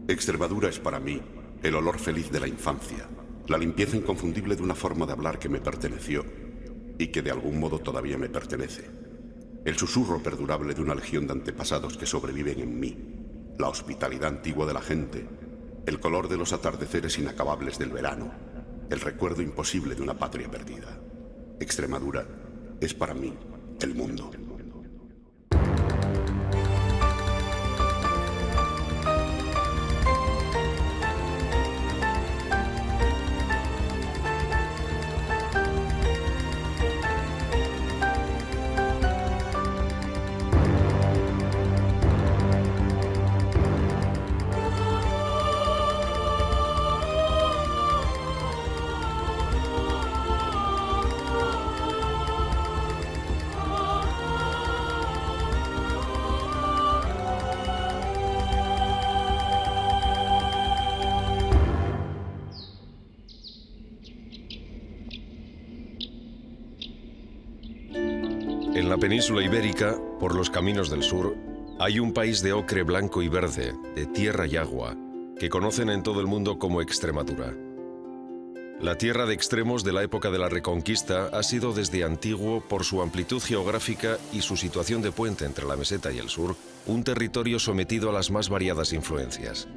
Extremadura es para mí el olor feliz de la infancia, la limpieza inconfundible de una forma de hablar que me perteneció y que de algún modo todavía me pertenece. El susurro perdurable de una legión de antepasados que sobreviven en mí, la hospitalidad antigua de la gente, el color de los atardeceres inacabables del verano, el recuerdo imposible de una patria perdida. Extremadura es para mí el mundo. En la península ibérica, por los caminos del sur, hay un país de ocre blanco y verde, de tierra y agua, que conocen en todo el mundo como Extremadura. La tierra de extremos de la época de la Reconquista ha sido desde antiguo, por su amplitud geográfica y su situación de puente entre la meseta y el sur, un territorio sometido a las más variadas influencias.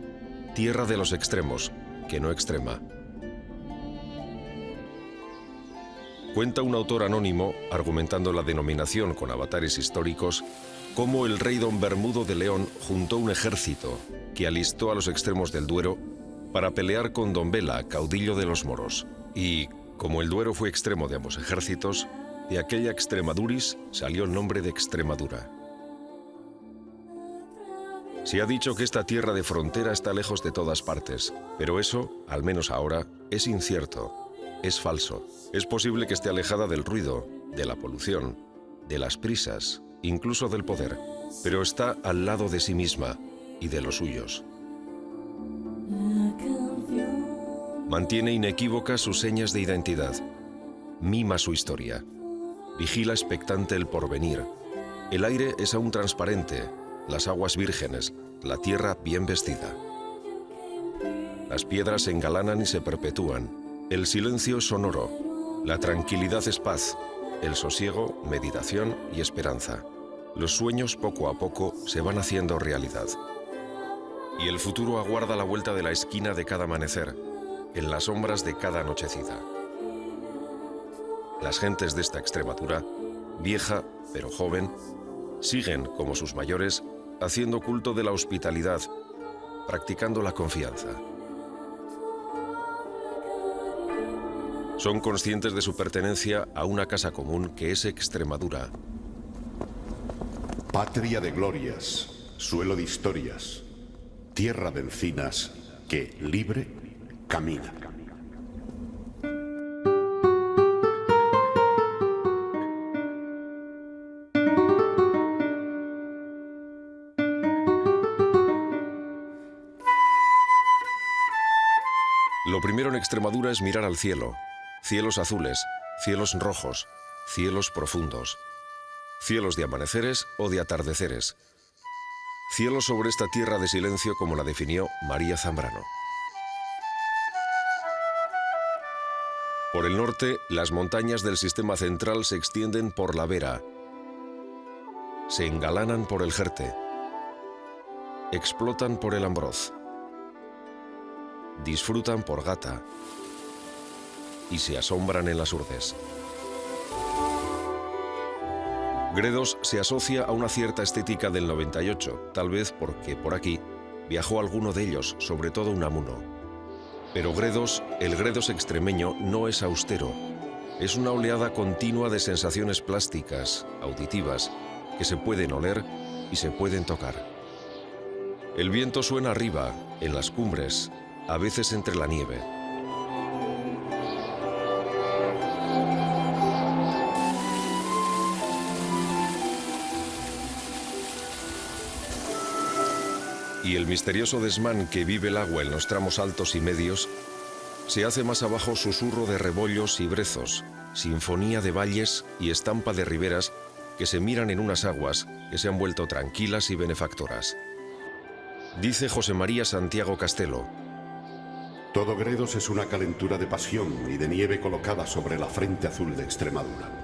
Tierra de los extremos, que no extrema. Cuenta un autor anónimo, argumentando la denominación con avatares históricos, cómo el rey don Bermudo de León juntó un ejército que alistó a los extremos del Duero para pelear con don Bela, caudillo de los moros. Y, como el Duero fue extremo de ambos ejércitos, de aquella Extremaduris salió el nombre de Extremadura. Se ha dicho que esta tierra de frontera está lejos de todas partes, pero eso, al menos ahora, es incierto. Es falso. Es posible que esté alejada del ruido, de la polución, de las prisas, incluso del poder, pero está al lado de sí misma y de los suyos. Mantiene inequívocas sus señas de identidad, mima su historia, vigila expectante el porvenir. El aire es aún transparente, las aguas vírgenes, la tierra bien vestida. Las piedras se engalanan y se perpetúan. El silencio es sonoro, la tranquilidad es paz, el sosiego, meditación y esperanza. Los sueños poco a poco se van haciendo realidad. Y el futuro aguarda la vuelta de la esquina de cada amanecer, en las sombras de cada anochecida. Las gentes de esta Extremadura, vieja pero joven, siguen, como sus mayores, haciendo culto de la hospitalidad, practicando la confianza. Son conscientes de su pertenencia a una casa común que es Extremadura. Patria de glorias, suelo de historias, tierra de encinas que, libre, camina. Lo primero en Extremadura es mirar al cielo. Cielos azules, cielos rojos, cielos profundos. Cielos de amaneceres o de atardeceres. Cielos sobre esta tierra de silencio como la definió María Zambrano. Por el norte, las montañas del sistema central se extienden por la Vera. Se engalanan por el Jerte. Explotan por el Ambroz. Disfrutan por Gata. Y se asombran en las Urdes. Gredos se asocia a una cierta estética del 98, tal vez porque por aquí viajó alguno de ellos, sobre todo Unamuno. Pero Gredos, el Gredos extremeño, no es austero. Es una oleada continua de sensaciones plásticas, auditivas, que se pueden oler y se pueden tocar. El viento suena arriba, en las cumbres, a veces entre la nieve. Y el misterioso desmán que vive el agua en los tramos altos y medios se hace más abajo susurro de rebollos y brezos, sinfonía de valles y estampa de riberas que se miran en unas aguas que se han vuelto tranquilas y benefactoras. Dice José María Santiago Castelo: todo Gredos es una calentura de pasión y de nieve colocada sobre la frente azul de Extremadura.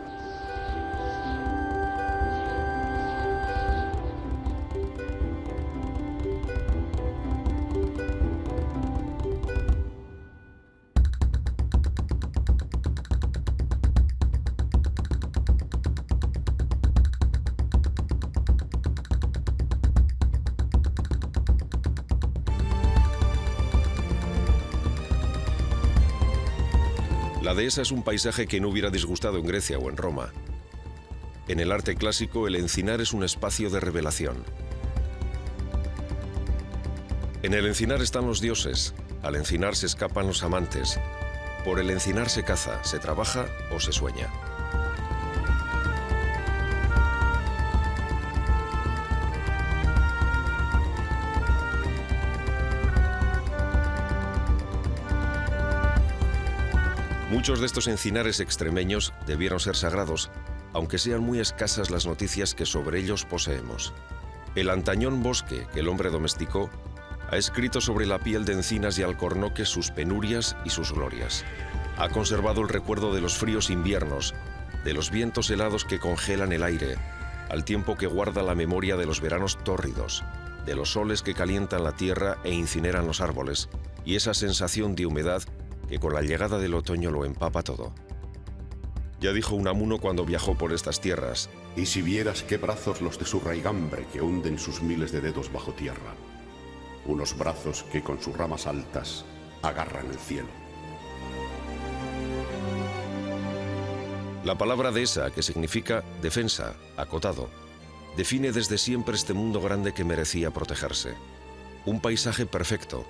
La dehesa es un paisaje que no hubiera disgustado en Grecia o en Roma. En el arte clásico, el encinar es un espacio de revelación. En el encinar están los dioses. Al encinar se escapan los amantes. Por el encinar se caza, se trabaja o se sueña. Muchos de estos encinares extremeños debieron ser sagrados, aunque sean muy escasas las noticias que sobre ellos poseemos. El antañón bosque que el hombre domesticó ha escrito sobre la piel de encinas y alcornoques sus penurias y sus glorias. Ha conservado el recuerdo de los fríos inviernos, de los vientos helados que congelan el aire, al tiempo que guarda la memoria de los veranos tórridos, de los soles que calientan la tierra e incineran los árboles, y esa sensación de humedad que con la llegada del otoño lo empapa todo. Ya dijo Unamuno cuando viajó por estas tierras: y si vieras qué brazos los de su raigambre que hunden sus miles de dedos bajo tierra, unos brazos que con sus ramas altas agarran el cielo. La palabra dehesa, que significa defensa, acotado, define desde siempre este mundo grande que merecía protegerse. Un paisaje perfecto,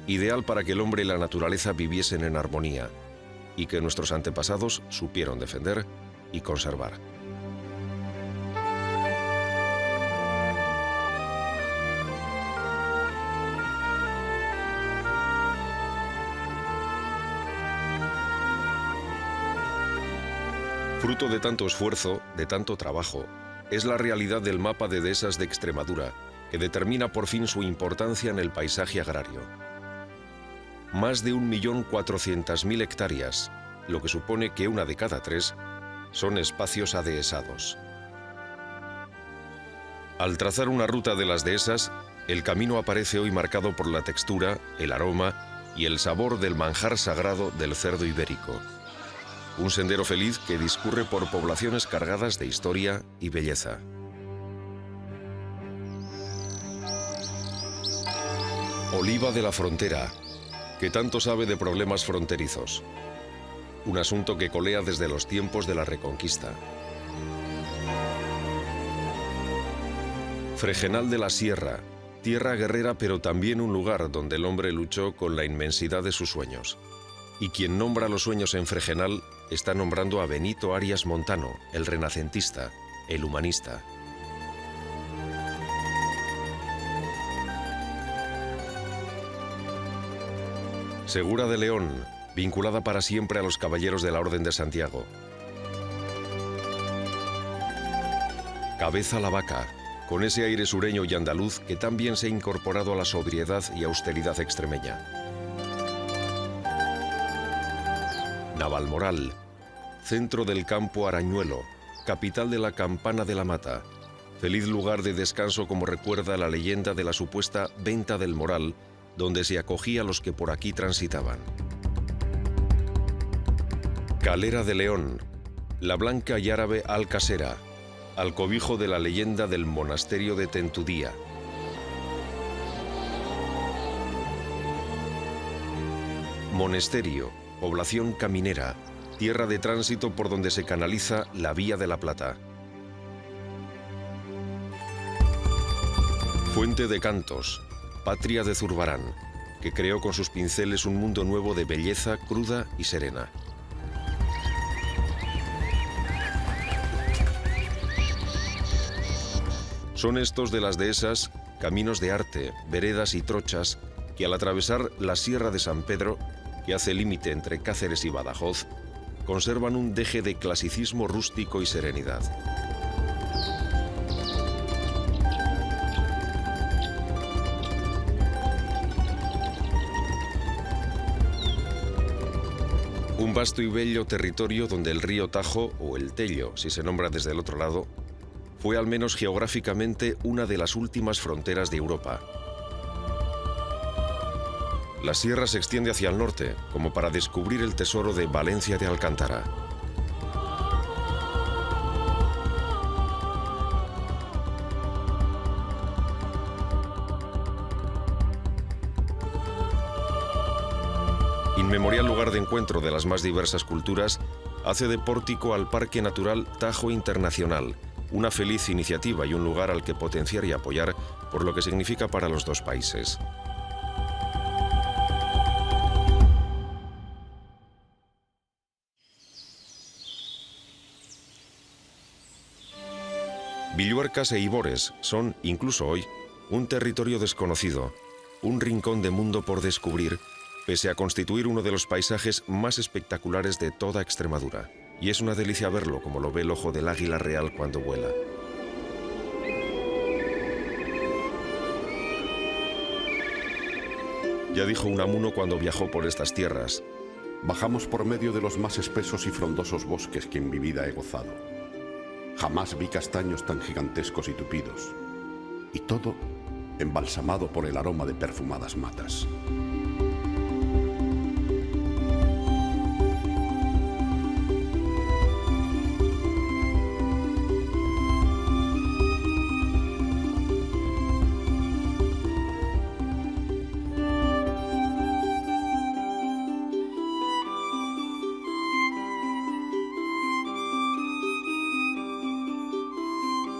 ideal para que el hombre y la naturaleza viviesen en armonía, y que nuestros antepasados supieron defender y conservar. Fruto de tanto esfuerzo, de tanto trabajo, es la realidad del mapa de dehesas de Extremadura, que determina por fin su importancia en el paisaje agrario. Más de 1.400.000 hectáreas, lo que supone que 1 de cada 3 son espacios adehesados. Al trazar una ruta de las dehesas, el camino aparece hoy marcado por la textura, el aroma y el sabor del manjar sagrado del cerdo ibérico. Un sendero feliz que discurre por poblaciones cargadas de historia y belleza. Oliva de la Frontera, que tanto sabe de problemas fronterizos. Un asunto que colea desde los tiempos de la Reconquista. Fregenal de la Sierra, tierra guerrera pero también un lugar donde el hombre luchó con la inmensidad de sus sueños. Y quien nombra los sueños en Fregenal está nombrando a Benito Arias Montano, el renacentista, el humanista. Segura de León, vinculada para siempre a los caballeros de la Orden de Santiago. Cabeza la Vaca, con ese aire sureño y andaluz que también se ha incorporado a la sobriedad y austeridad extremeña. Navalmoral, centro del campo Arañuelo, capital de la Campana de la Mata, feliz lugar de descanso como recuerda la leyenda de la supuesta venta del Moral, donde se acogía a los que por aquí transitaban. Calera de León, la blanca y árabe Alcasera, al cobijo de la leyenda del monasterio de Tentudía. Monesterio, población caminera, tierra de tránsito por donde se canaliza la Vía de la Plata. Fuente de Cantos, patria de Zurbarán, que creó con sus pinceles un mundo nuevo de belleza cruda y serena. Son estos de las dehesas caminos de arte, veredas y trochas que al atravesar la Sierra de San Pedro, que hace límite entre Cáceres y Badajoz, conservan un deje de clasicismo rústico y serenidad. Un vasto y bello territorio donde el río Tajo, o el Tello, si se nombra desde el otro lado, fue al menos geográficamente una de las últimas fronteras de Europa. La sierra se extiende hacia el norte, como para descubrir el tesoro de Valencia de Alcántara. Inmemorial lugar de encuentro de las más diversas culturas, hace de pórtico al Parque Natural Tajo Internacional, una feliz iniciativa y un lugar al que potenciar y apoyar por lo que significa para los dos países. Villuercas e Ibores son, incluso hoy, un territorio desconocido, un rincón de mundo por descubrir, pese a constituir uno de los paisajes más espectaculares de toda Extremadura. Y es una delicia verlo como lo ve el ojo del águila real cuando vuela. Ya dijo Unamuno cuando viajó por estas tierras: bajamos por medio de los más espesos y frondosos bosques que en mi vida he gozado. Jamás vi castaños tan gigantescos y tupidos. Y todo embalsamado por el aroma de perfumadas matas.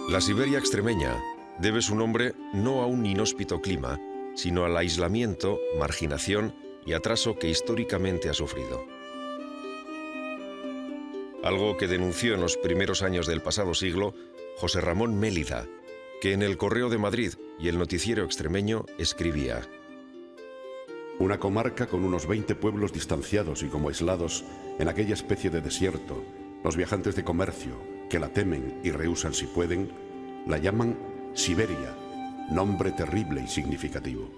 La Siberia extremeña debe su nombre no a un inhóspito clima, sino al aislamiento, marginación y atraso que históricamente ha sufrido. Algo que denunció en los primeros años del pasado siglo José Ramón Mélida, que en El Correo de Madrid y El Noticiero Extremeño escribía: una comarca con unos 20 pueblos distanciados y como aislados en aquella especie de desierto. Los viajantes de comercio, que la temen y rehúsan si pueden, la llaman Siberia, nombre terrible y significativo.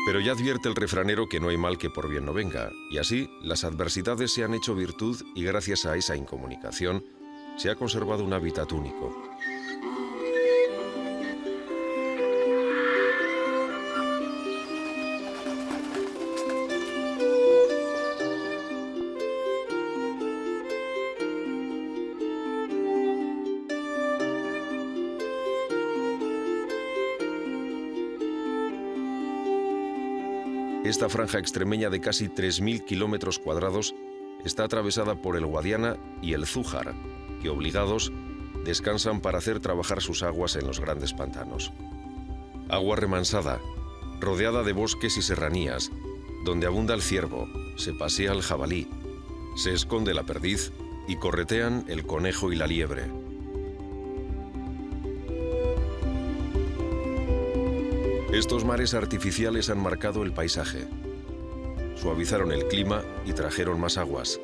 Pero ya advierte el refranero que no hay mal que por bien no venga, y así las adversidades se han hecho virtud y gracias a esa incomunicación se ha conservado un hábitat único. Esta franja extremeña de casi 3.000 kilómetros cuadrados está atravesada por el Guadiana y el Zújar, que obligados descansan para hacer trabajar sus aguas en los grandes pantanos. Agua remansada, rodeada de bosques y serranías, donde abunda el ciervo, se pasea el jabalí, se esconde la perdiz y corretean el conejo y la liebre. Estos mares artificiales han marcado el paisaje, suavizaron el clima y trajeron más aguas.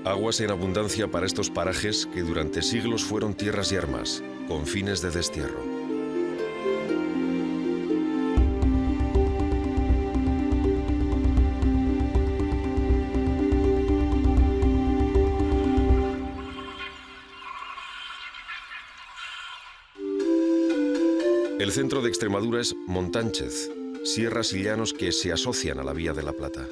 Aguas en abundancia para estos parajes que durante siglos fueron tierras yermas, con fines de destierro. El centro de Extremadura es Montánchez, sierras y llanos que se asocian a la Vía de la Plata.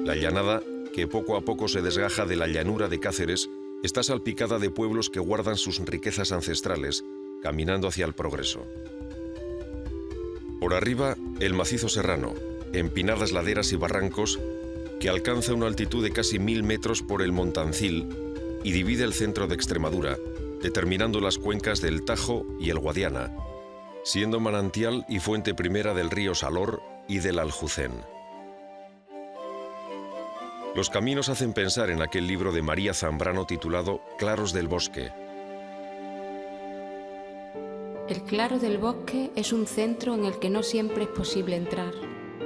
La llanada, que poco a poco se desgaja de la llanura de Cáceres, está salpicada de pueblos que guardan sus riquezas ancestrales, caminando hacia el progreso. Por arriba, el macizo serrano, empinadas laderas y barrancos, que alcanza una altitud de casi 1000 metros por el Montancil y divide el centro de Extremadura, determinando las cuencas del Tajo y el Guadiana, siendo manantial y fuente primera del río Salor y del Aljucén. Los caminos hacen pensar en aquel libro de María Zambrano titulado Claros del Bosque. El claro del bosque es un centro en el que no siempre es posible entrar.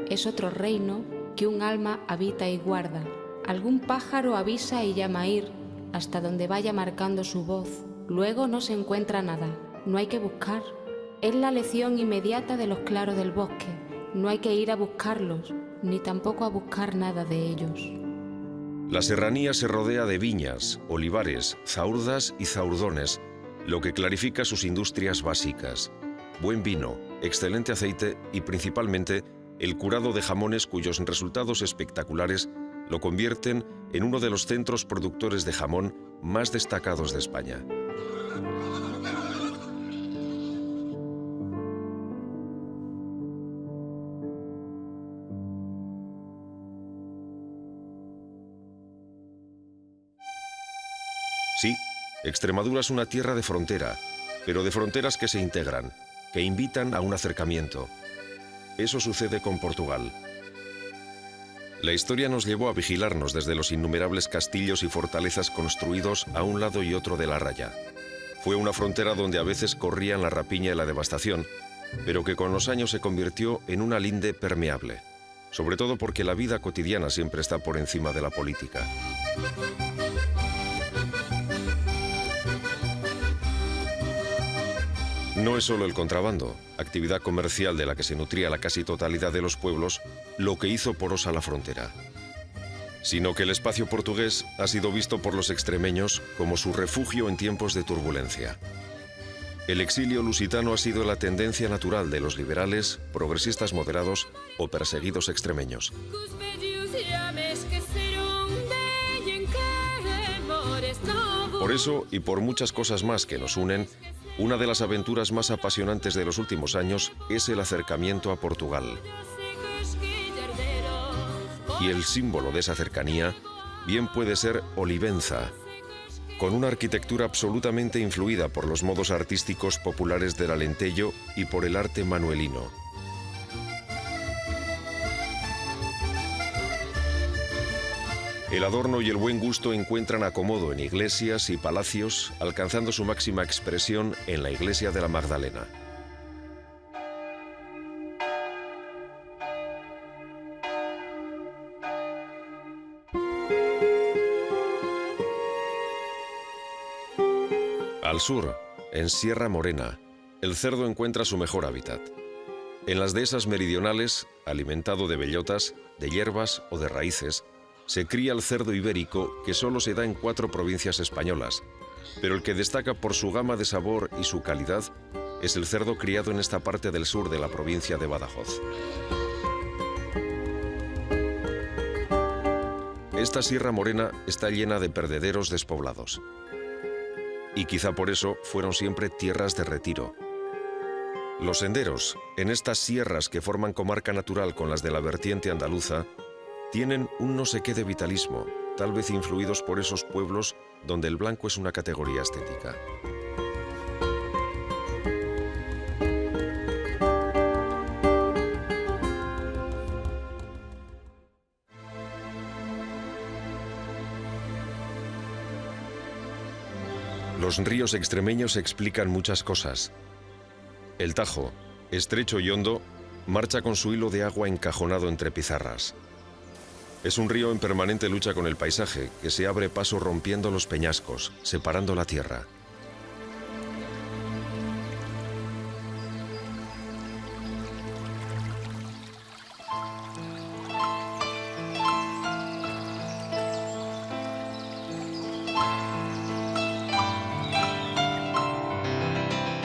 Es otro reino que un alma habita y guarda. Algún pájaro avisa y llama a ir, hasta donde vaya marcando su voz. Luego no se encuentra nada, no hay que buscar. Es la lección inmediata de los claros del bosque. No hay que ir a buscarlos, ni tampoco a buscar nada de ellos. La serranía se rodea de viñas, olivares, zaurdas y zaurdones, lo que clarifica sus industrias básicas. Buen vino, excelente aceite y principalmente el curado de jamones cuyos resultados espectaculares lo convierten en uno de los centros productores de jamón más destacados de España. Sí, Extremadura es una tierra de frontera, pero de fronteras que se integran, que invitan a un acercamiento. Eso sucede con Portugal. La historia nos llevó a vigilarnos desde los innumerables castillos y fortalezas construidos a un lado y otro de la raya. Fue una frontera donde a veces corrían la rapiña y la devastación, pero que con los años se convirtió en una linde permeable, sobre todo porque la vida cotidiana siempre está por encima de la política. No es solo el contrabando, actividad comercial de la que se nutría la casi totalidad de los pueblos, lo que hizo porosa la frontera, sino que el espacio portugués ha sido visto por los extremeños como su refugio en tiempos de turbulencia. El exilio lusitano ha sido la tendencia natural de los liberales, progresistas moderados o perseguidos extremeños. Por eso, y por muchas cosas más que nos unen, una de las aventuras más apasionantes de los últimos años es el acercamiento a Portugal. Y el símbolo de esa cercanía bien puede ser Olivenza, con una arquitectura absolutamente influida por los modos artísticos populares del Alentejo y por el arte manuelino. El adorno y el buen gusto encuentran acomodo en iglesias y palacios, alcanzando su máxima expresión en la iglesia de la Magdalena. Al sur, en Sierra Morena, el cerdo encuentra su mejor hábitat. En las dehesas meridionales, alimentado de bellotas, de hierbas o de raíces, se cría el cerdo ibérico que solo se da en 4 provincias españolas, pero el que destaca por su gama de sabor y su calidad es el cerdo criado en esta parte del sur de la provincia de Badajoz. Esta Sierra Morena está llena de perdederos despoblados. Y quizá por eso fueron siempre tierras de retiro. Los senderos, en estas sierras que forman comarca natural con las de la vertiente andaluza, tienen un no sé qué de vitalismo, tal vez influidos por esos pueblos donde el blanco es una categoría estética. Los ríos extremeños explican muchas cosas. El Tajo, estrecho y hondo, marcha con su hilo de agua encajonado entre pizarras. Es un río en permanente lucha con el paisaje, que se abre paso rompiendo los peñascos, separando la tierra.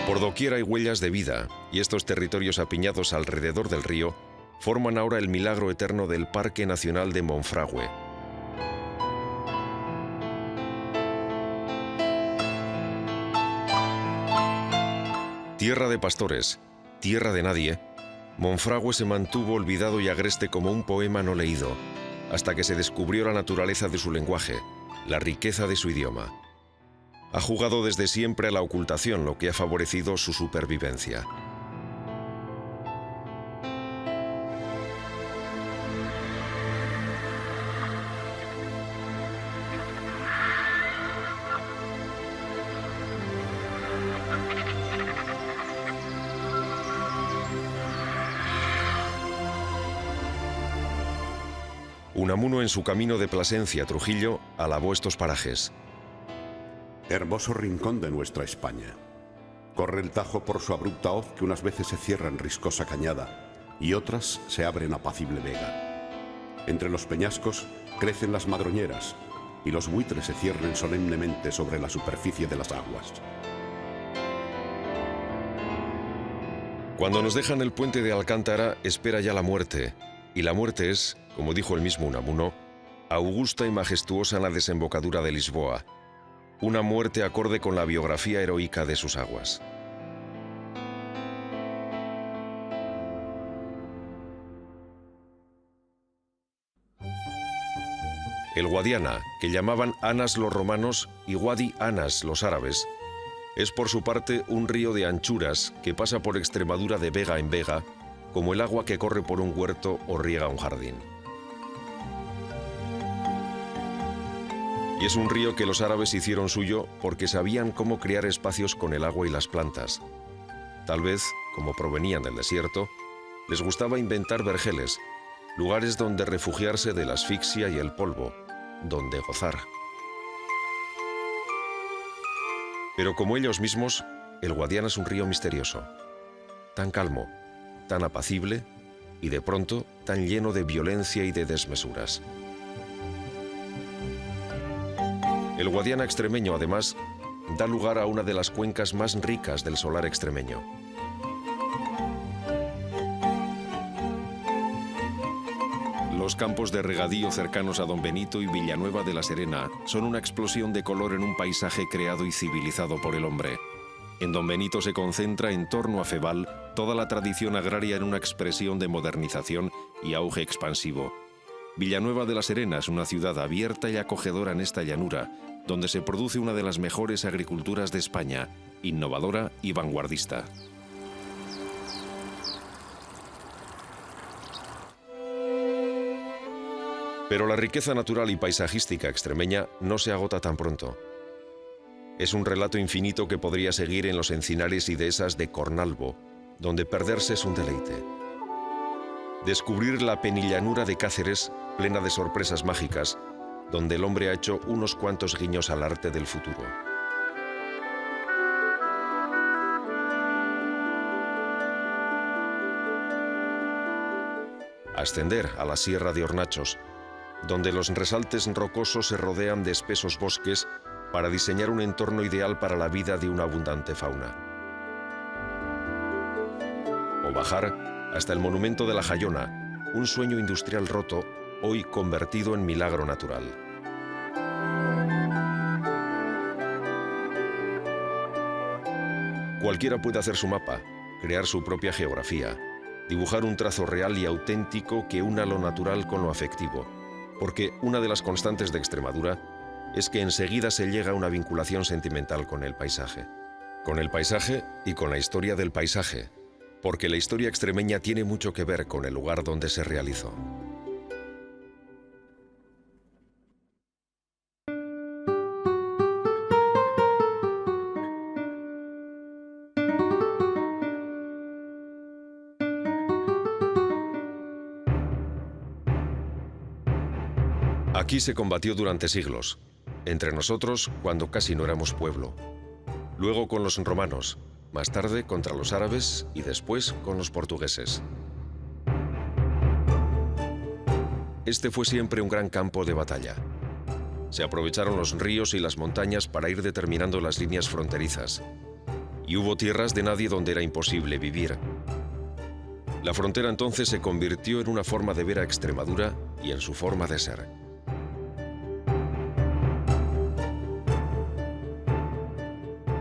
Por doquier hay huellas de vida, y estos territorios apiñados alrededor del río forman ahora el milagro eterno del Parque Nacional de Monfragüe. Tierra de pastores, tierra de nadie, Monfragüe se mantuvo olvidado y agreste como un poema no leído, hasta que se descubrió la naturaleza de su lenguaje, la riqueza de su idioma. Ha jugado desde siempre a la ocultación, lo que ha favorecido su supervivencia. Unamuno, en su camino de Plasencia a Trujillo, alabó estos parajes. Hermoso rincón de nuestra España. Corre el Tajo por su abrupta hoz que unas veces se cierra en riscosa cañada y otras se abre en apacible vega. Entre los peñascos crecen las madroñeras y los buitres se ciernen solemnemente sobre la superficie de las aguas. Cuando nos dejan el puente de Alcántara, espera ya la muerte. Y la muerte es, como dijo el mismo Unamuno, augusta y majestuosa en la desembocadura de Lisboa. Una muerte acorde con la biografía heroica de sus aguas. El Guadiana, que llamaban Anas los romanos y Guadi Anas los árabes, es por su parte un río de anchuras que pasa por Extremadura de vega en vega, como el agua que corre por un huerto o riega un jardín. Y es un río que los árabes hicieron suyo porque sabían cómo crear espacios con el agua y las plantas. Tal vez, como provenían del desierto, les gustaba inventar vergeles, lugares donde refugiarse de la asfixia y el polvo, donde gozar. Pero como ellos mismos, el Guadiana es un río misterioso, tan calmo, tan apacible y de pronto tan lleno de violencia y de desmesuras. El Guadiana extremeño, además, da lugar a una de las cuencas más ricas del solar extremeño. Los campos de regadío cercanos a Don Benito y Villanueva de la Serena son una explosión de color en un paisaje creado y civilizado por el hombre. En Don Benito se concentra en torno a Febal toda la tradición agraria en una expresión de modernización y auge expansivo. Villanueva de la Serena es una ciudad abierta y acogedora en esta llanura, donde se produce una de las mejores agriculturas de España, innovadora y vanguardista. Pero la riqueza natural y paisajística extremeña no se agota tan pronto. Es un relato infinito que podría seguir en los encinares y dehesas de Cornalvo, donde perderse es un deleite. Descubrir la penillanura de Cáceres, plena de sorpresas mágicas, donde el hombre ha hecho unos cuantos guiños al arte del futuro. Ascender a la Sierra de Hornachos, donde los resaltes rocosos se rodean de espesos bosques para diseñar un entorno ideal para la vida de una abundante fauna. O bajar hasta el monumento de la Jayona, un sueño industrial roto, hoy convertido en milagro natural. Cualquiera puede hacer su mapa, crear su propia geografía, dibujar un trazo real y auténtico que una lo natural con lo afectivo, porque una de las constantes de Extremadura es que enseguida se llega a una vinculación sentimental con el paisaje y con la historia del paisaje, porque la historia extremeña tiene mucho que ver con el lugar donde se realizó. Aquí se combatió durante siglos, entre nosotros cuando casi no éramos pueblo, luego con los romanos, más tarde contra los árabes y después con los portugueses. Este fue siempre un gran campo de batalla. Se aprovecharon los ríos y las montañas para ir determinando las líneas fronterizas, y hubo tierras de nadie donde era imposible vivir. La frontera entonces se convirtió en una forma de ver a Extremadura y en su forma de ser.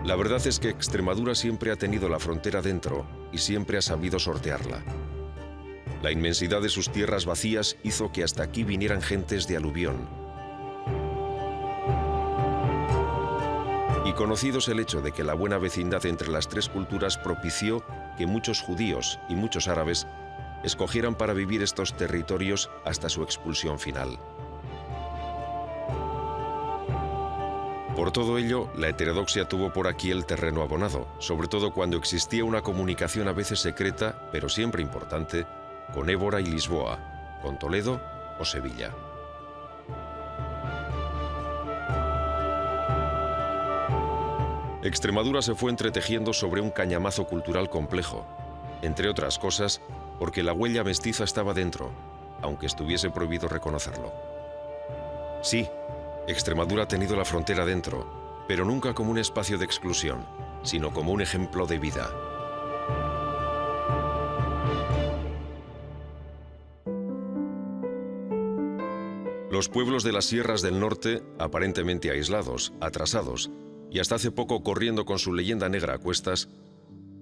La verdad es que Extremadura siempre ha tenido la frontera dentro y siempre ha sabido sortearla. La inmensidad de sus tierras vacías hizo que hasta aquí vinieran gentes de aluvión. Y conocidos el hecho de que la buena vecindad entre las tres culturas propició que muchos judíos y muchos árabes escogieran para vivir estos territorios hasta su expulsión final. Por todo ello, la heterodoxia tuvo por aquí el terreno abonado, sobre todo cuando existía una comunicación a veces secreta, pero siempre importante, con Évora y Lisboa, con Toledo o Sevilla. Extremadura se fue entretejiendo sobre un cañamazo cultural complejo, entre otras cosas porque la huella mestiza estaba dentro, aunque estuviese prohibido reconocerlo. Sí, Extremadura ha tenido la frontera dentro, pero nunca como un espacio de exclusión, sino como un ejemplo de vida. Los pueblos de las sierras del norte, aparentemente aislados, atrasados, y hasta hace poco corriendo con su leyenda negra a cuestas,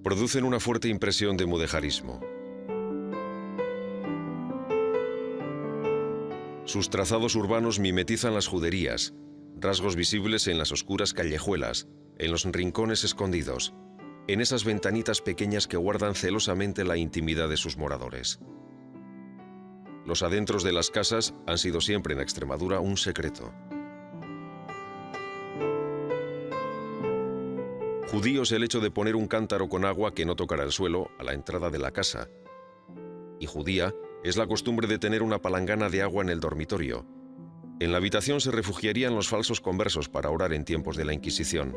producen una fuerte impresión de mudejarismo. Sus trazados urbanos mimetizan las juderías, rasgos visibles en las oscuras callejuelas, en los rincones escondidos, en esas ventanitas pequeñas que guardan celosamente la intimidad de sus moradores. Los adentros de las casas han sido siempre en Extremadura un secreto. Judío es el hecho de poner un cántaro con agua que no tocará el suelo a la entrada de la casa. Y judía es la costumbre de tener una palangana de agua en el dormitorio. En la habitación se refugiarían los falsos conversos para orar en tiempos de la Inquisición.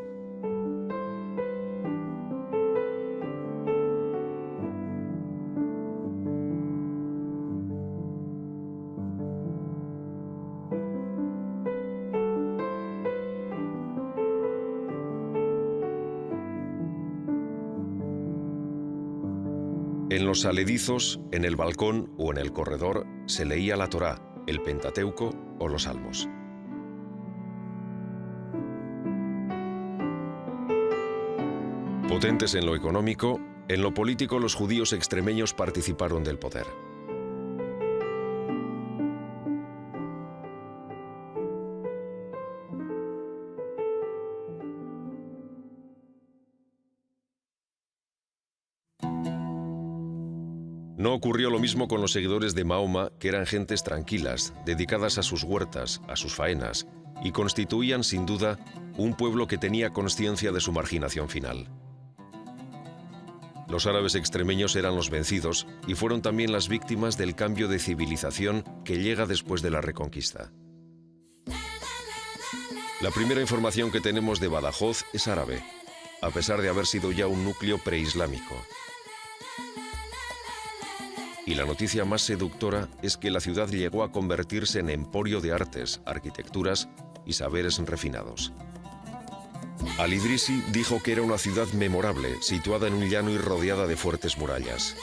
En los aledizos, en el balcón o en el corredor se leía la Torá, el Pentateuco o los Salmos. Potentes en lo económico, en lo político los judíos extremeños participaron del poder. No ocurrió lo mismo con los seguidores de Mahoma, que eran gentes tranquilas, dedicadas a sus huertas, a sus faenas, y constituían, sin duda, un pueblo que tenía consciencia de su marginación final. Los árabes extremeños eran los vencidos y fueron también las víctimas del cambio de civilización que llega después de la Reconquista. La primera información que tenemos de Badajoz es árabe, a pesar de haber sido ya un núcleo preislámico. Y la noticia más seductora es que la ciudad llegó a convertirse en emporio de artes, arquitecturas y saberes refinados. Al-Idrisi dijo que era una ciudad memorable, situada en un llano y rodeada de fuertes murallas.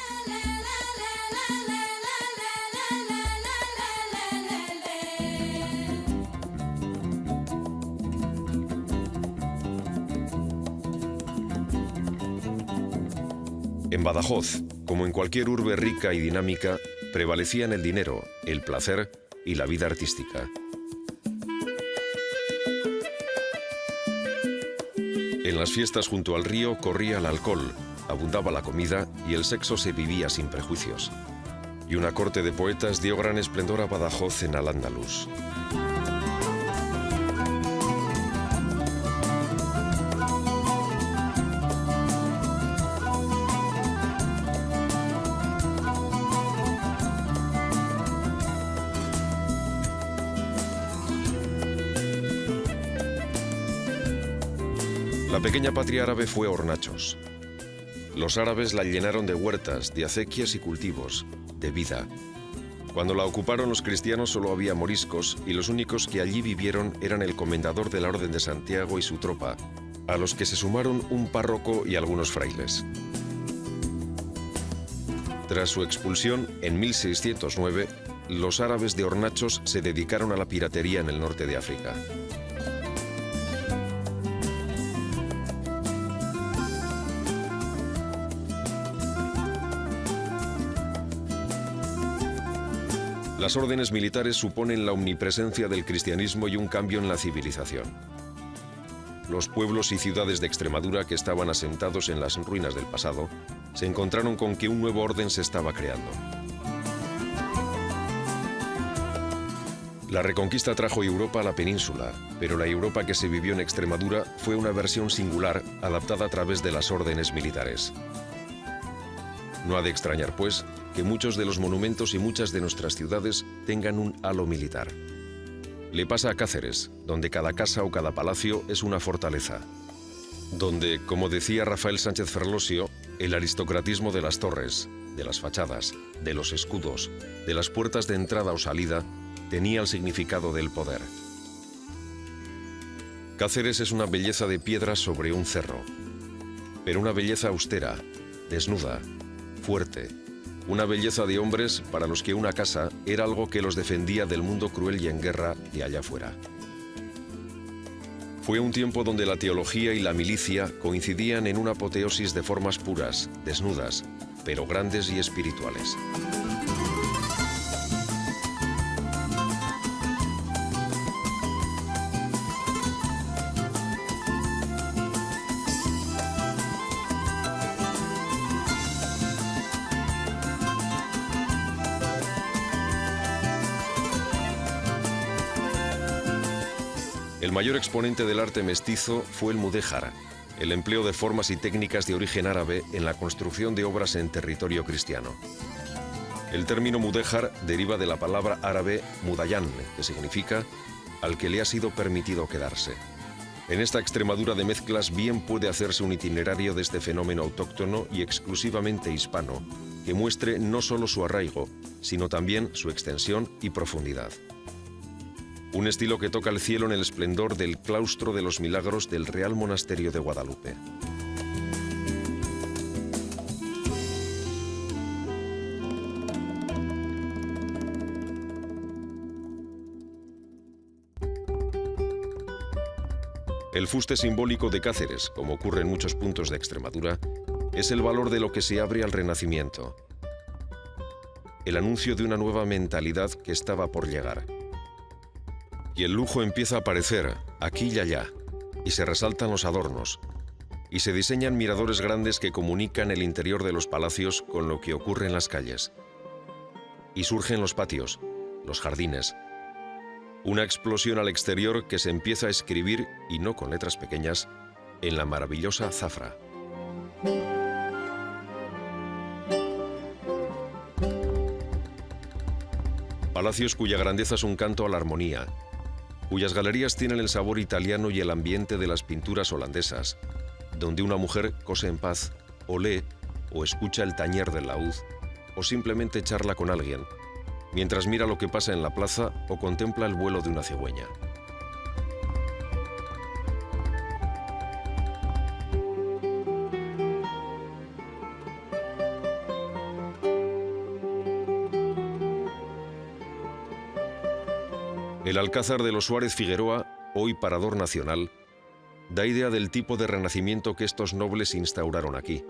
En Badajoz, como en cualquier urbe rica y dinámica, prevalecían el dinero, el placer y la vida artística. En las fiestas junto al río corría el alcohol, abundaba la comida y el sexo se vivía sin prejuicios. Y una corte de poetas dio gran esplendor a Badajoz en Al-Ándalus. La pequeña patria árabe fue Hornachos. Los árabes la llenaron de huertas, de acequias y cultivos, de vida. Cuando la ocuparon los cristianos solo había moriscos y los únicos que allí vivieron eran el comendador de la Orden de Santiago y su tropa, a los que se sumaron un párroco y algunos frailes. Tras su expulsión, en 1609, los árabes de Hornachos se dedicaron a la piratería en el norte de África. Las órdenes militares suponen la omnipresencia del cristianismo y un cambio en la civilización. Los pueblos y ciudades de Extremadura que estaban asentados en las ruinas del pasado se encontraron con que un nuevo orden se estaba creando. La Reconquista trajo Europa a la península, pero la Europa que se vivió en Extremadura fue una versión singular adaptada a través de las órdenes militares. No ha de extrañar, pues, que muchos de los monumentos y muchas de nuestras ciudades tengan un halo militar. Le pasa a Cáceres, donde cada casa o cada palacio es una fortaleza. Donde, como decía Rafael Sánchez Ferlosio, el aristocratismo de las torres, de las fachadas, de los escudos, de las puertas de entrada o salida, tenía el significado del poder. Cáceres es una belleza de piedra sobre un cerro, pero una belleza austera, desnuda, fuerte, una belleza de hombres para los que una casa era algo que los defendía del mundo cruel y en guerra de allá afuera. Fue un tiempo donde la teología y la milicia coincidían en una apoteosis de formas puras, desnudas, pero grandes y espirituales. El mayor exponente del arte mestizo fue el mudéjar, el empleo de formas y técnicas de origen árabe en la construcción de obras en territorio cristiano. El término mudéjar deriva de la palabra árabe mudayán, que significa al que le ha sido permitido quedarse. En esta Extremadura de mezclas bien puede hacerse un itinerario de este fenómeno autóctono y exclusivamente hispano, que muestre no solo su arraigo, sino también su extensión y profundidad. Un estilo que toca el cielo en el esplendor del claustro de los milagros del Real Monasterio de Guadalupe. El fuste simbólico de Cáceres, como ocurre en muchos puntos de Extremadura, es el valor de lo que se abre al Renacimiento. El anuncio de una nueva mentalidad que estaba por llegar. Y el lujo empieza a aparecer, aquí y allá, y se resaltan los adornos, y se diseñan miradores grandes que comunican el interior de los palacios con lo que ocurre en las calles. Y surgen los patios, los jardines. Una explosión al exterior que se empieza a escribir, y no con letras pequeñas, en la maravillosa zafra. Palacios cuya grandeza es un canto a la armonía, cuyas galerías tienen el sabor italiano y el ambiente de las pinturas holandesas, donde una mujer cose en paz, o lee, o escucha el tañer del laúd, o simplemente charla con alguien, mientras mira lo que pasa en la plaza o contempla el vuelo de una cigüeña. El Alcázar de los Suárez Figueroa, hoy parador nacional, da idea del tipo de renacimiento que estos nobles instauraron aquí.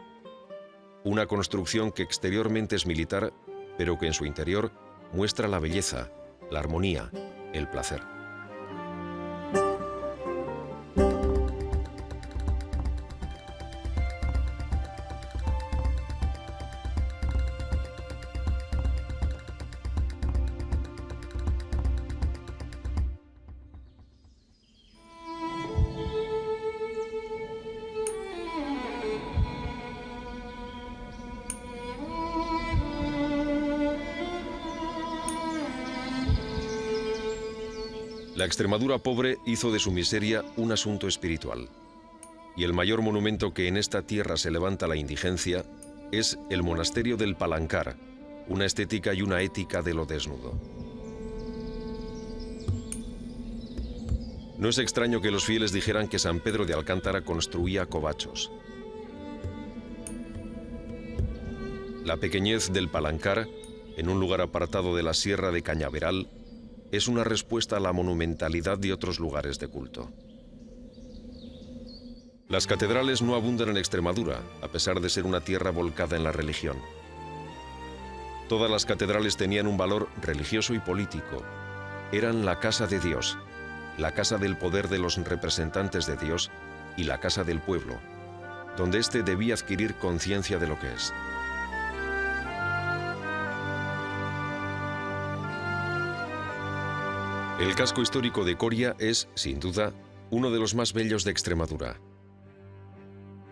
Una construcción que exteriormente es militar, pero que en su interior muestra la belleza, la armonía, el placer. La Extremadura pobre hizo de su miseria un asunto espiritual. Y el mayor monumento que en esta tierra se levanta a la indigencia es el monasterio del Palancar, una estética y una ética de lo desnudo. No es extraño que los fieles dijeran que San Pedro de Alcántara construía covachos. La pequeñez del Palancar, en un lugar apartado de la Sierra de Cañaveral, es una respuesta a la monumentalidad de otros lugares de culto. Las catedrales no abundan en Extremadura, a pesar de ser una tierra volcada en la religión. Todas las catedrales tenían un valor religioso y político. Eran la casa de Dios, la casa del poder de los representantes de Dios y la casa del pueblo, donde éste debía adquirir conciencia de lo que es. El casco histórico de Coria es, sin duda, uno de los más bellos de Extremadura.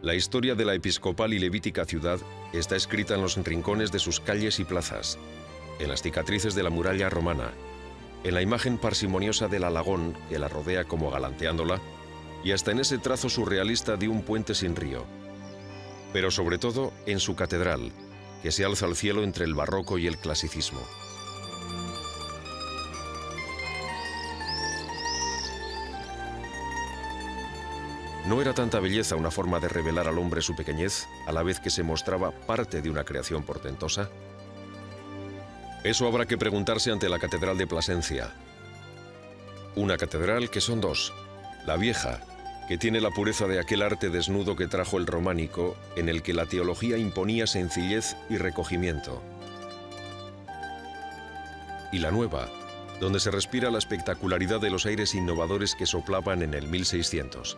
La historia de la episcopal y levítica ciudad está escrita en los rincones de sus calles y plazas, en las cicatrices de la muralla romana, en la imagen parsimoniosa del alagón que la rodea como galanteándola, y hasta en ese trazo surrealista de un puente sin río. Pero sobre todo en su catedral, que se alza al cielo entre el barroco y el clasicismo. ¿No era tanta belleza una forma de revelar al hombre su pequeñez, a la vez que se mostraba parte de una creación portentosa? Eso habrá que preguntarse ante la Catedral de Plasencia. Una catedral que son dos: la vieja, que tiene la pureza de aquel arte desnudo que trajo el románico, en el que la teología imponía sencillez y recogimiento. Y la nueva, donde se respira la espectacularidad de los aires innovadores que soplaban en el 1600.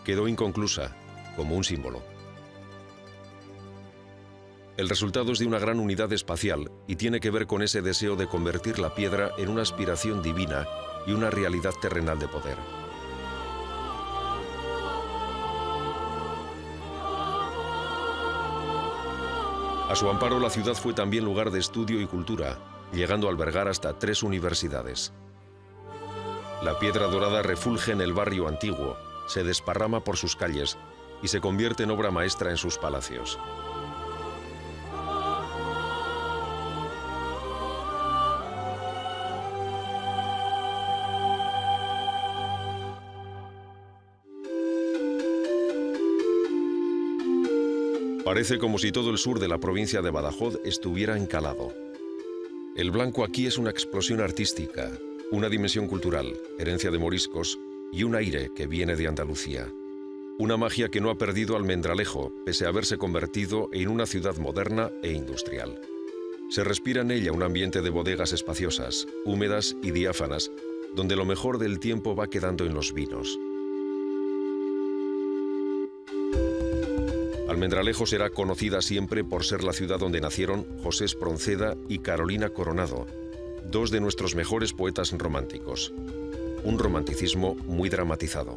Quedó inconclusa, como un símbolo. El resultado es de una gran unidad espacial y tiene que ver con ese deseo de convertir la piedra en una aspiración divina y una realidad terrenal de poder. A su amparo, la ciudad fue también lugar de estudio y cultura, llegando a albergar hasta 3 universidades. La piedra dorada refulge en el barrio antiguo, se desparrama por sus calles y se convierte en obra maestra en sus palacios. Parece como si todo el sur de la provincia de Badajoz estuviera encalado. El blanco aquí es una explosión artística, una dimensión cultural, herencia de moriscos, y un aire que viene de Andalucía. Una magia que no ha perdido Almendralejo, pese a haberse convertido en una ciudad moderna e industrial. Se respira en ella un ambiente de bodegas espaciosas, húmedas y diáfanas, donde lo mejor del tiempo va quedando en los vinos. Almendralejo será conocida siempre por ser la ciudad donde nacieron José Espronceda y Carolina Coronado, 2 de nuestros mejores poetas románticos. Un romanticismo muy dramatizado.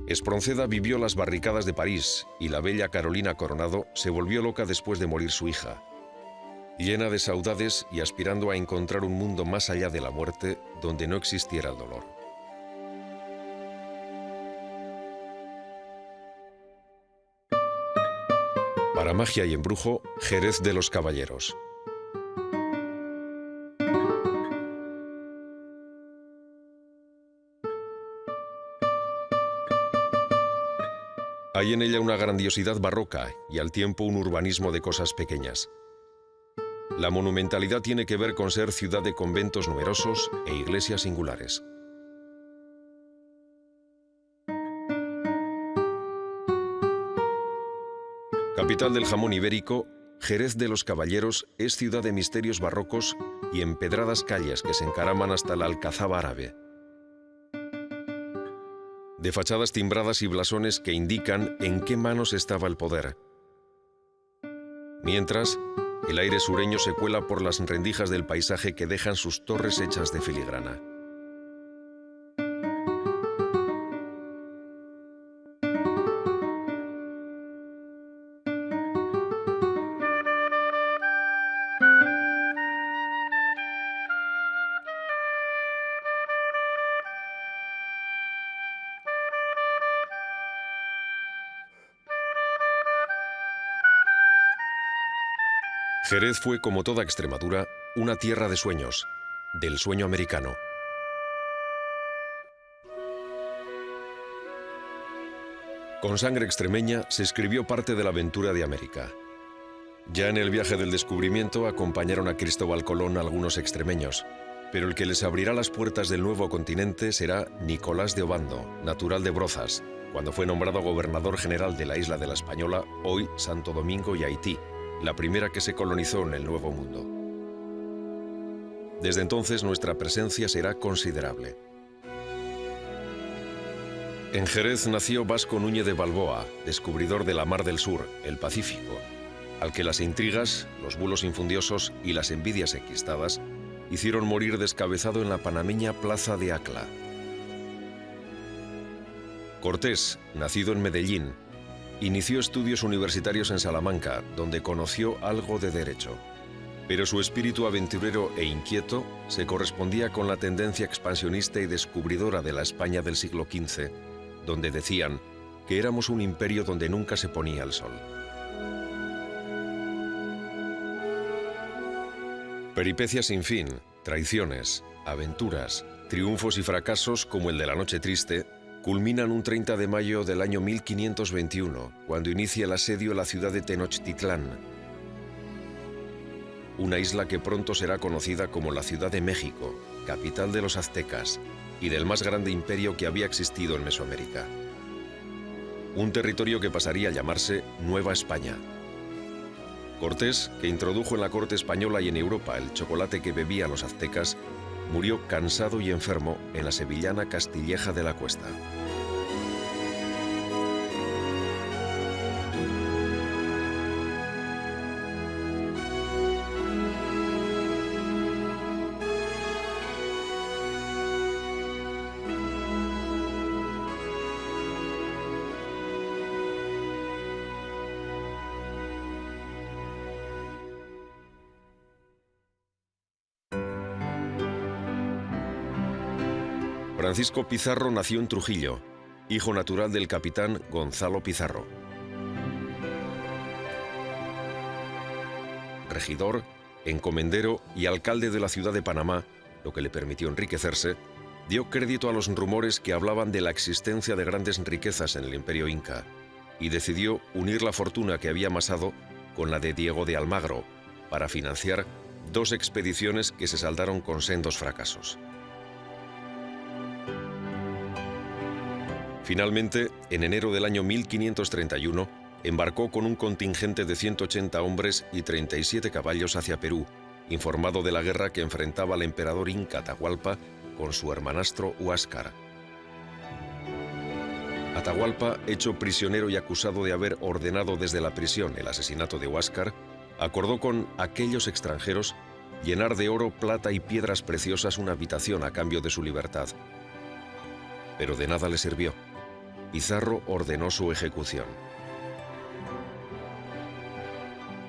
Espronceda vivió las barricadas de París y la bella Carolina Coronado se volvió loca después de morir su hija. Llena de saudades y aspirando a encontrar un mundo más allá de la muerte donde no existiera el dolor. Para magia y embrujo, Jerez de los Caballeros. Hay en ella una grandiosidad barroca y al tiempo un urbanismo de cosas pequeñas. La monumentalidad tiene que ver con ser ciudad de conventos numerosos e iglesias singulares. Capital del jamón ibérico, Jerez de los Caballeros es ciudad de misterios barrocos y empedradas calles que se encaraman hasta la Alcazaba árabe. De fachadas timbradas y blasones que indican en qué manos estaba el poder. Mientras, el aire sureño se cuela por las rendijas del paisaje que dejan sus torres hechas de filigrana. Jerez fue, como toda Extremadura, una tierra de sueños, del sueño americano. Con sangre extremeña se escribió parte de la aventura de América. Ya en el viaje del descubrimiento acompañaron a Cristóbal Colón algunos extremeños, pero el que les abrirá las puertas del nuevo continente será Nicolás de Obando, natural de Brozas, cuando fue nombrado gobernador general de la isla de la Española, hoy Santo Domingo y Haití, la primera que se colonizó en el Nuevo Mundo. Desde entonces nuestra presencia será considerable. En Jerez nació Vasco Núñez de Balboa, descubridor de la Mar del Sur, el Pacífico, al que las intrigas, los bulos infundiosos y las envidias enquistadas hicieron morir descabezado en la panameña plaza de Acla. Cortés, nacido en Medellín, inició estudios universitarios en Salamanca, donde conoció algo de derecho. Pero su espíritu aventurero e inquieto se correspondía con la tendencia expansionista y descubridora de la España del siglo XV, donde decían que éramos un imperio donde nunca se ponía el sol. Peripecias sin fin, traiciones, aventuras, triunfos y fracasos como el de la Noche Triste culminan un 30 de mayo del año 1521, cuando inicia el asedio a la ciudad de Tenochtitlán, una isla que pronto será conocida como la Ciudad de México, capital de los aztecas y del más grande imperio que había existido en Mesoamérica. Un territorio que pasaría a llamarse Nueva España. Cortés, que introdujo en la corte española y en Europa el chocolate que bebían los aztecas, murió cansado y enfermo en la sevillana Castilleja de la Cuesta. Francisco Pizarro nació en Trujillo, hijo natural del capitán Gonzalo Pizarro. Regidor, encomendero y alcalde de la ciudad de Panamá, lo que le permitió enriquecerse, dio crédito a los rumores que hablaban de la existencia de grandes riquezas en el Imperio Inca y decidió unir la fortuna que había amasado con la de Diego de Almagro para financiar dos expediciones que se saldaron con sendos fracasos. Finalmente, en enero del año 1531, embarcó con un contingente de 180 hombres y 37 caballos hacia Perú, informado de la guerra que enfrentaba al emperador inca Atahualpa con su hermanastro Huáscar. Atahualpa, hecho prisionero y acusado de haber ordenado desde la prisión el asesinato de Huáscar, acordó con aquellos extranjeros llenar de oro, plata y piedras preciosas una habitación a cambio de su libertad. Pero de nada le sirvió. Pizarro ordenó su ejecución.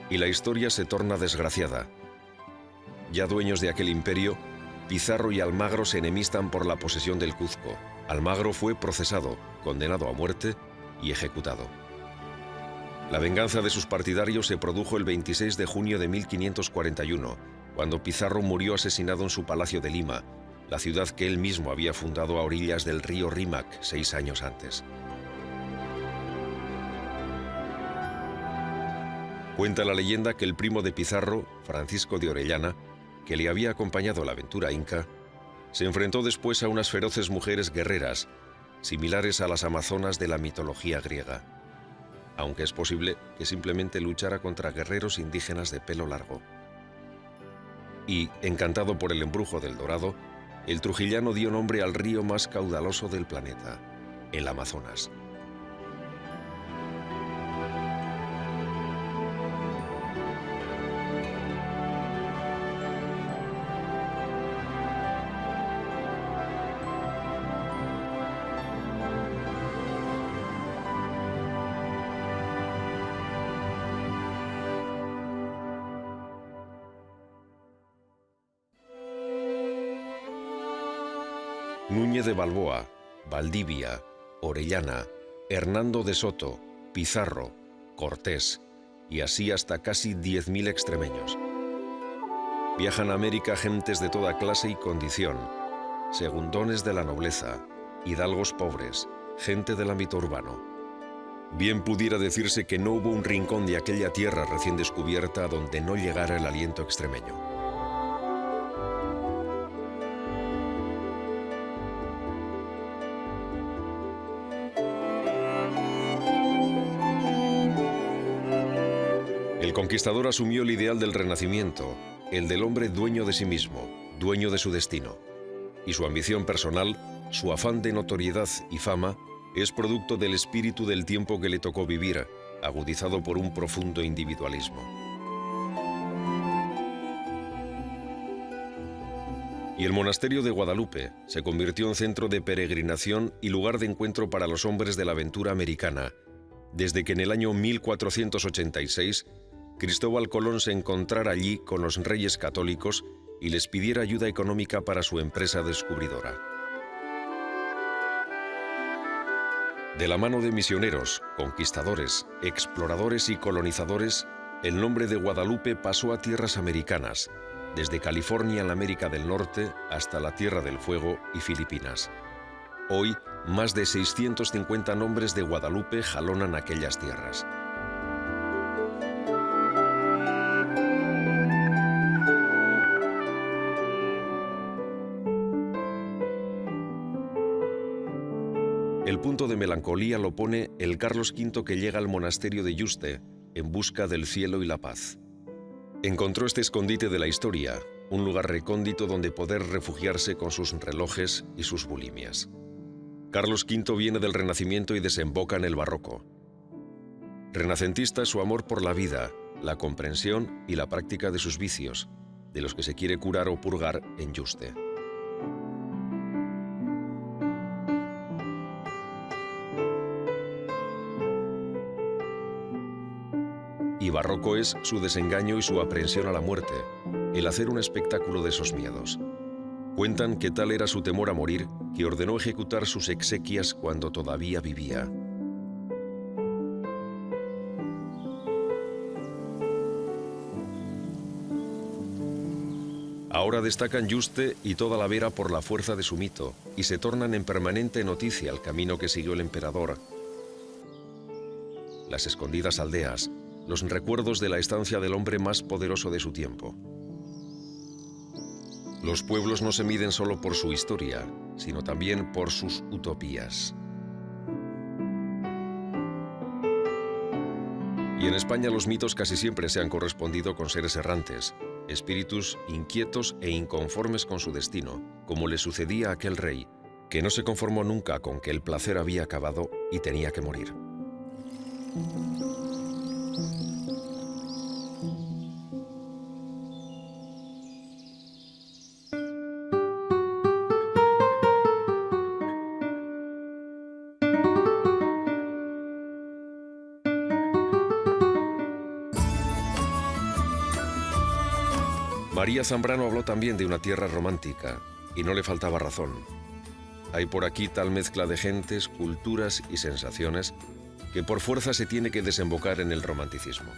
Y la historia se torna desgraciada. Ya dueños de aquel imperio, Pizarro y Almagro se enemistan por la posesión del Cuzco. Almagro fue procesado, condenado a muerte y ejecutado. La venganza de sus partidarios se produjo el 26 de junio de 1541, cuando Pizarro murió asesinado en su palacio de Lima, la ciudad que él mismo había fundado a orillas del río Rímac 6 años antes. Cuenta la leyenda que el primo de Pizarro, Francisco de Orellana, que le había acompañado a la aventura inca, se enfrentó después a unas feroces mujeres guerreras, similares a las amazonas de la mitología griega, aunque es posible que simplemente luchara contra guerreros indígenas de pelo largo. Y, encantado por el embrujo del Dorado, el trujillano dio nombre al río más caudaloso del planeta, el Amazonas. Núñez de Balboa, Valdivia, Orellana, Hernando de Soto, Pizarro, Cortés, y así hasta casi 10.000 extremeños. Viajan a América gentes de toda clase y condición, segundones de la nobleza, hidalgos pobres, gente del ámbito urbano. Bien pudiera decirse que no hubo un rincón de aquella tierra recién descubierta donde no llegara el aliento extremeño. El conquistador asumió el ideal del Renacimiento, el del hombre dueño de sí mismo, dueño de su destino. Y su ambición personal, su afán de notoriedad y fama, es producto del espíritu del tiempo que le tocó vivir, agudizado por un profundo individualismo. Y el monasterio de Guadalupe se convirtió en centro de peregrinación y lugar de encuentro para los hombres de la aventura americana, desde que en el año 1486 Cristóbal Colón se encontrara allí con los reyes católicos y les pidiera ayuda económica para su empresa descubridora. De la mano de misioneros, conquistadores, exploradores y colonizadores, el nombre de Guadalupe pasó a tierras americanas, desde California en la América del Norte hasta la Tierra del Fuego y Filipinas. Hoy, más de 650 nombres de Guadalupe jalonan aquellas tierras. El punto de melancolía lo pone el Carlos V que llega al monasterio de Yuste en busca del cielo y la paz. Encontró este escondite de la historia, un lugar recóndito donde poder refugiarse con sus relojes y sus bulimias. Carlos V viene del Renacimiento y desemboca en el Barroco. Renacentista es su amor por la vida, la comprensión y la práctica de sus vicios, de los que se quiere curar o purgar en Yuste. Y barroco es su desengaño y su aprehensión a la muerte, el hacer un espectáculo de esos miedos. Cuentan que tal era su temor a morir que ordenó ejecutar sus exequias cuando todavía vivía. Ahora destacan Yuste y toda la Vera por la fuerza de su mito y se tornan en permanente noticia el camino que siguió el emperador. Las escondidas aldeas, los recuerdos de la estancia del hombre más poderoso de su tiempo. Los pueblos no se miden solo por su historia, sino también por sus utopías. Y en España los mitos casi siempre se han correspondido con seres errantes, espíritus inquietos e inconformes con su destino, como le sucedía a aquel rey, que no se conformó nunca con que el placer había acabado y tenía que morir. María Zambrano habló también de una tierra romántica, y no le faltaba razón. Hay por aquí tal mezcla de gentes, culturas y sensaciones que por fuerza se tiene que desembocar en el romanticismo.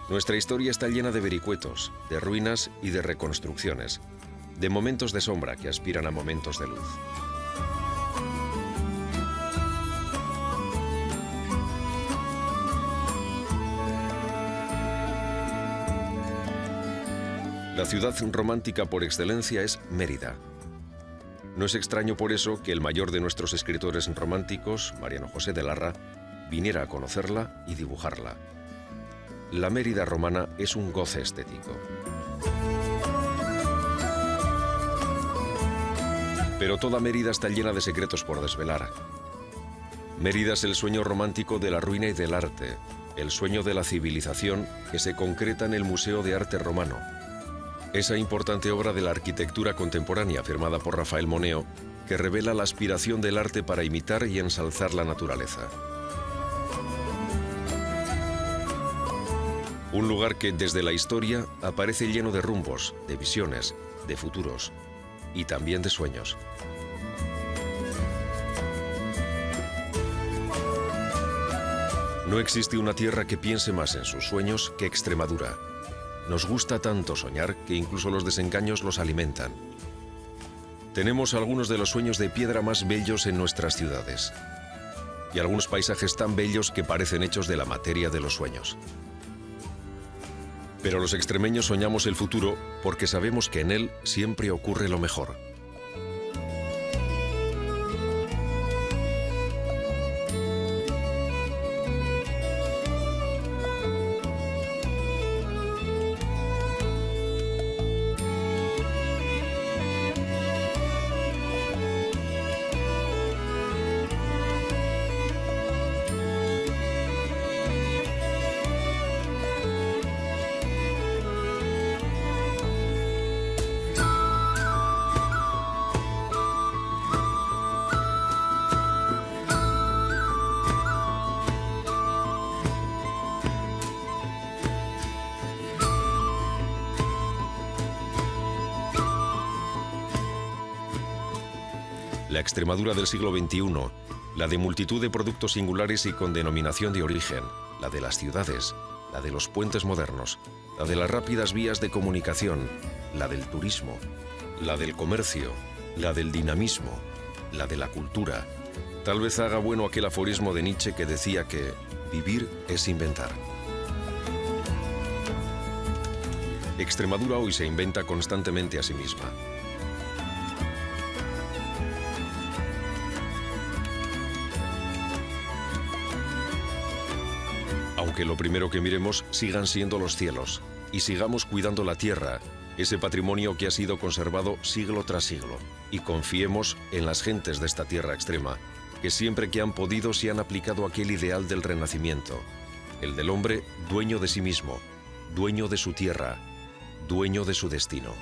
Nuestra historia está llena de vericuetos, de ruinas y de reconstrucciones, de momentos de sombra que aspiran a momentos de luz. La ciudad romántica por excelencia es Mérida. No es extraño por eso que el mayor de nuestros escritores románticos, Mariano José de Larra, viniera a conocerla y dibujarla. La Mérida romana es un goce estético. Pero toda Mérida está llena de secretos por desvelar. Mérida es el sueño romántico de la ruina y del arte, el sueño de la civilización que se concreta en el Museo de Arte Romano, esa importante obra de la arquitectura contemporánea firmada por Rafael Moneo, que revela la aspiración del arte para imitar y ensalzar la naturaleza. Un lugar que desde la historia aparece lleno de rumbos, de visiones, de futuros y también de sueños. No existe una tierra que piense más en sus sueños que Extremadura. Nos gusta tanto soñar que incluso los desengaños los alimentan. Tenemos algunos de los sueños de piedra más bellos en nuestras ciudades y algunos paisajes tan bellos que parecen hechos de la materia de los sueños. Pero los extremeños soñamos el futuro porque sabemos que en él siempre ocurre lo mejor. La Extremadura del siglo XXI, la de multitud de productos singulares y con denominación de origen, la de las ciudades, la de los puentes modernos, la de las rápidas vías de comunicación, la del turismo, la del comercio, la del dinamismo, la de la cultura. Tal vez haga bueno aquel aforismo de Nietzsche que decía que vivir es inventar. Extremadura hoy se inventa constantemente a sí misma. Aunque lo primero que miremos sigan siendo los cielos y sigamos cuidando la tierra, ese patrimonio que ha sido conservado siglo tras siglo, y confiemos en las gentes de esta tierra extrema, que siempre que han podido se han aplicado a aquel ideal del Renacimiento, el del hombre dueño de sí mismo, dueño de su tierra, dueño de su destino.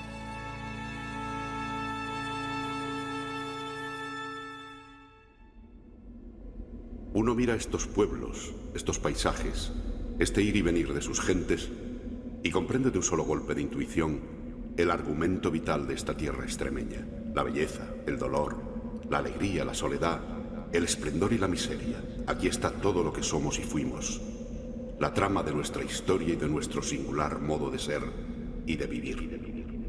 Uno mira estos pueblos, estos paisajes, este ir y venir de sus gentes, y comprende de un solo golpe de intuición el argumento vital de esta tierra extremeña. La belleza, el dolor, la alegría, la soledad, el esplendor y la miseria. Aquí está todo lo que somos y fuimos. La trama de nuestra historia y de nuestro singular modo de ser y de vivir.